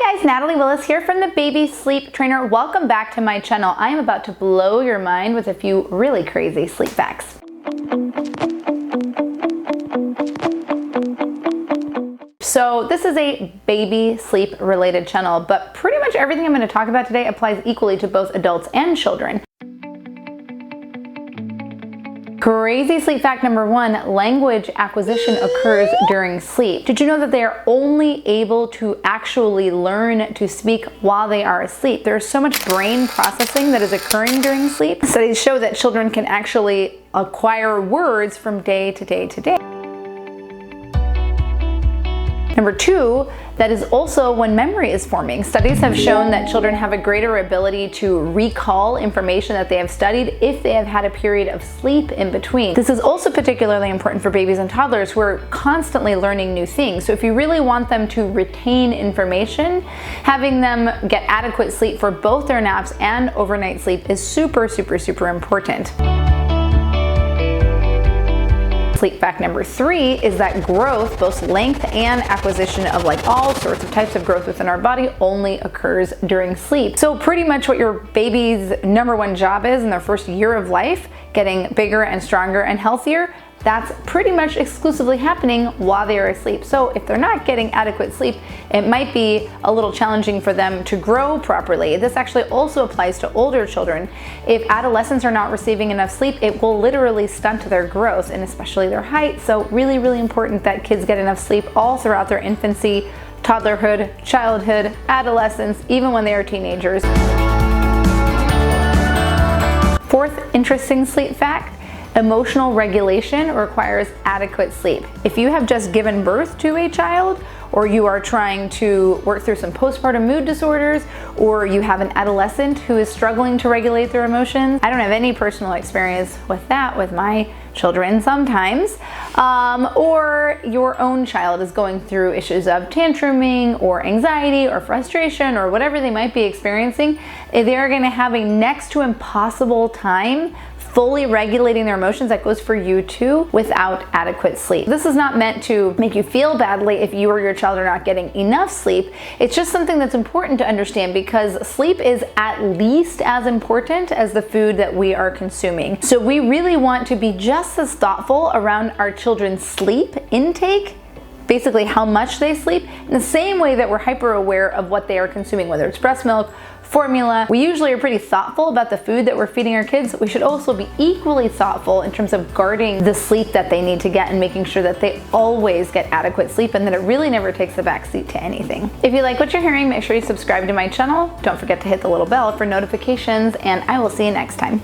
Guys, Natalie Willis here from the Baby Sleep Trainer. Welcome back to my channel. I am about to blow your mind with a few really crazy sleep facts. So this is a baby sleep related channel, but pretty much everything I'm going to talk about today applies equally to both adults and children. Crazy sleep fact number one, language acquisition occurs during sleep. Did you know that they are only able to actually learn to speak while they are asleep? There's so much brain processing that is occurring during sleep. Studies show that children can actually acquire words from day to day to day. Number two, that is also when memory is forming. Studies have shown that children have a greater ability to recall information that they have studied if they have had a period of sleep in between. This is also particularly important for babies and toddlers who are constantly learning new things. So if you really want them to retain information, having them get adequate sleep for both their naps and overnight sleep is super important. Sleep fact number three is that growth, both length and acquisition of all sorts of types of growth within our body, only occurs during sleep. So pretty much what your baby's number one job is in their first year of life, getting bigger and stronger and healthier, that's pretty much exclusively happening while they are asleep. So if they're not getting adequate sleep, it might be a little challenging for them to grow properly. This actually also applies to older children. If adolescents are not receiving enough sleep, it will literally stunt their growth and especially their height. So really important that kids get enough sleep all throughout their infancy, toddlerhood, childhood, adolescence, even when they are teenagers. Fourth interesting sleep fact, emotional regulation requires adequate sleep. If you have just given birth to a child, or you are trying to work through some postpartum mood disorders, or you have an adolescent who is struggling to regulate their emotions, I don't have any personal experience with that with my children sometimes, or your own child is going through issues of tantruming or anxiety or frustration or whatever they might be experiencing, they are going to have a next to impossible time fully regulating their emotions. That goes for you too without adequate sleep. This is not meant to make you feel badly if you or your child are not getting enough sleep. It's just something that's important to understand because sleep is at least as important as the food that we are consuming. So we really want to be just as thoughtful around our children's sleep intake, basically how much they sleep, in the same way that we're hyper aware of what they are consuming, whether it's breast milk, formula. We usually are pretty thoughtful about the food that we're feeding our kids. We should also be equally thoughtful in terms of guarding the sleep that they need to get and making sure that they always get adequate sleep and that it really never takes a backseat to anything. If you like what you're hearing, make sure you subscribe to my channel. Don't forget to hit the little bell for notifications, and I will see you next time.